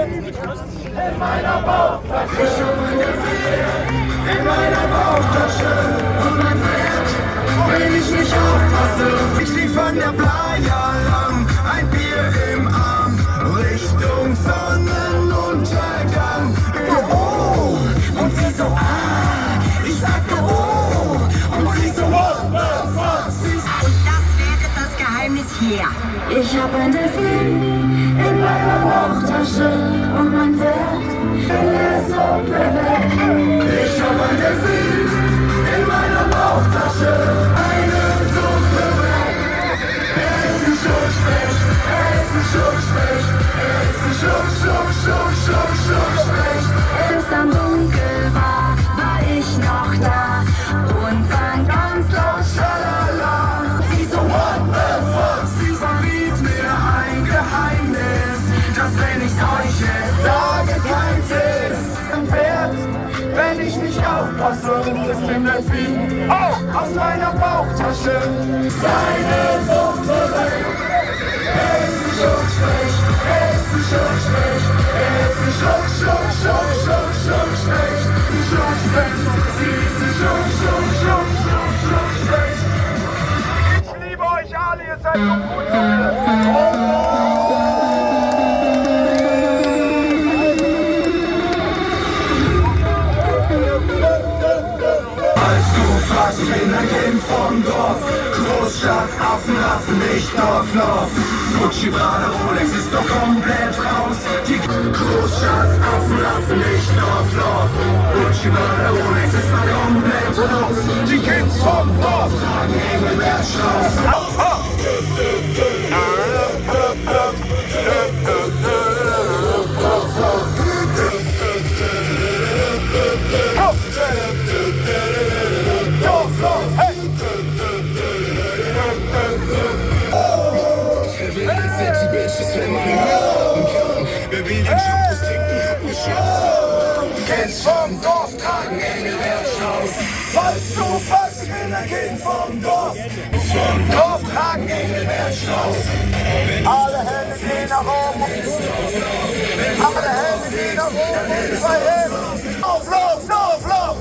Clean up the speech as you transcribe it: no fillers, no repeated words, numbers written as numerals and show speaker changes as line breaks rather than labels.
In meiner Bauchtasche. Ich hab ein Delfin in meiner Bauchtasche. Und mein Pferd, wenn ich nicht aufpasse. Ich lief an der Playa lang, ein Bier im Arm, Richtung Sonnenuntergang. Oh, und sie so, ich sagte oh, und sie so, what the fuck.
Und das wäre das Geheimnis hier.
Ich hab ein Delfin in meiner Bauchtasche und mein Pferd, der ist so perfekt.
Ich hab ein Delfin in meiner Bauchtasche, eine Suppe weg. Er ist ein Schutzspecht, er ist ein Schutzspecht, er ist ein Schutzspecht.
Bis dann dunkel war, war ich noch da und sang ganz laut Schalala.
Sie so, what the fuck, sie verriet mir ein Geheimnis, das wenn ich's euch jetzt sage, keins ist. Ein Pferd, wenn ich nicht aufpasse, ist ein Delfin aus meiner Bauchtasche seine Suppe weg. Er ist ein Schutzspecht, er ist ein Schutzspecht, er ist ein Schutzspecht. Ein Schutzspecht, sie ist ein Schutzspecht. Ich liebe euch alle, ihr seid so gut zu mir. Ich bin ein Kind vom Dorf, Großstadt, Affen, nicht Dorflove. Gucci, Prada, Rolex ist doch komplett raus. Die Großstadt, Affen, nicht Dorflove. Gucci, Prada, Rolex ist doch komplett raus. Die Kids vom Dorf tragen Engelbertstrauß. Kids vom Dorf tragen Engelbertstrauß. Falls du fragst, ich bin ein Kind vom Dorf. Vom Dorf tragen Engelbertstrauß. Alle Hände gehen nach oben. Alle Hände gehen nach oben. Zwei Hände. Auf, lauf, lauf, lauf.